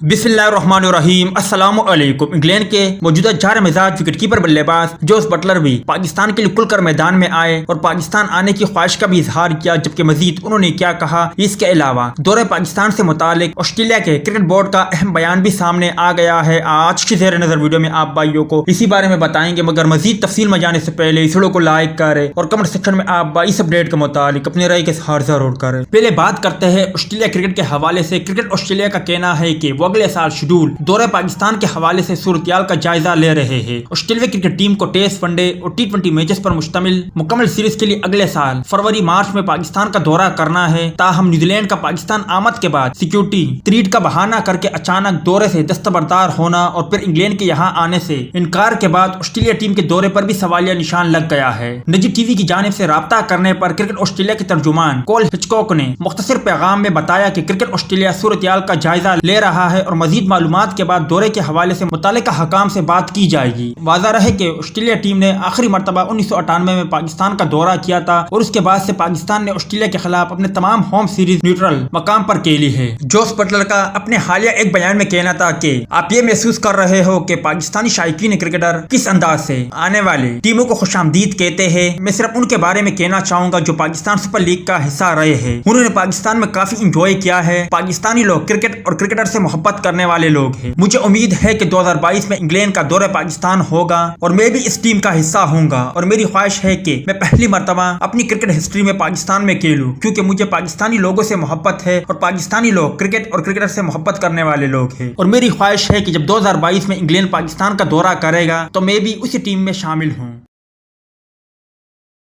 बिस्मिल्लाहिर्रहमानिर्रहीम। अस्सलाम वालेकुम। इंग्लैंड के मौजूदा जार मिजाज विकेट कीपर बल्लेबाज जोस बटलर भी पाकिस्तान के लिए खुलकर मैदान में आए और पाकिस्तान आने की ख्वाहिश का भी इजहार किया। जबकि मजीद उन्होंने क्या कहा, इसके अलावा दौरे पाकिस्तान से मुतालिक ऑस्ट्रेलिया के क्रिकेट बोर्ड का अहम बयान भी सामने आ गया है। आज की ज़ेर नज़र वीडियो में आप भाइयों को इसी बारे में बताएंगे, मगर मजीद तफसील में जाने से पहले इस वीडियो को लाइक करें और कमेंट सेक्शन में आप इस अपडेट के मुतालिक अपनी राय के इज़हार जरूर करें। पहले बात करते हैं ऑस्ट्रेलिया क्रिकेट के हवाले से। क्रिकेट ऑस्ट्रेलिया का कहना है कि वो अगले साल शेड्यूल दौरे पाकिस्तान के हवाले से सूरत-ए-हाल का जायजा ले रहे हैं। ऑस्ट्रेलिया क्रिकेट टीम को टेस्ट, वनडे और टी20 मैचेस पर मुश्तमिल मुकम्मल सीरीज के लिए अगले साल फरवरी-मार्च में पाकिस्तान का दौरा करना है। ताहम न्यूजीलैंड का पाकिस्तान आमद के बाद सिक्योरिटी थ्रेट का बहाना करके अचानक दौरे से दस्तबरदार होना और फिर इंग्लैंड के यहाँ आने से इनकार के बाद ऑस्ट्रेलिया टीम के दौरे पर भी सवालिया निशान लग गया है। निजी टीवी की जानिब से राब्ता करने पर क्रिकेट ऑस्ट्रेलिया के तर्जुमान कोल हिचकॉक ने मुख्तसर पैगाम में बताया कि क्रिकेट ऑस्ट्रेलिया सूरत-ए-हाल का जायजा ले रहा है और मजीद मालूमात के बाद दौरे के हवाले से मुतालिका हकाम से बात की जाएगी। वाज़ा रहे कि ऑस्ट्रेलिया टीम ने आखिरी मरतबा 1998 में पाकिस्तान का दौरा किया था और उसके बाद से पाकिस्तान ने ऑस्ट्रेलिया के खिलाफ अपने तमाम होम सीरीज न्यूट्रल मकाम पर खेली है। जोस बटलर का अपने हालिया एक बयान में कहना था कि आप ये महसूस कर रहे हो कि पाकिस्तानी शायकीन क्रिकेटर किस अंदाज से आने वाली टीमों को खुशामदीद कहते हैं। मैं सिर्फ उनके बारे में कहना चाहूंगा जो पाकिस्तान सुपर लीग का हिस्सा रहे हैं। उन्होंने पाकिस्तान में काफी इंजॉय किया है। पाकिस्तानी लोग क्रिकेट और क्रिकेटर से मोहब्बत करने वाले लोग हैं। मुझे उम्मीद है कि 2022 में इंग्लैंड का दौरा पाकिस्तान होगा और मैं भी इस टीम का हिस्सा होऊंगा और मेरी ख्वाहिश है कि मैं पहली मर्तबा अपनी क्रिकेट हिस्ट्री में पाकिस्तान में खेलूं, क्योंकि मुझे पाकिस्तानी लोगों से मोहब्बत है और पाकिस्तानी लोग क्रिकेट और क्रिकेटर से मोहब्बत करने वाले लोग हैं। और मेरी ख्वाहिश है कि जब 2022 में इंग्लैंड पाकिस्तान का दौरा करेगा तो मैं भी उसी टीम में शामिल हूँ।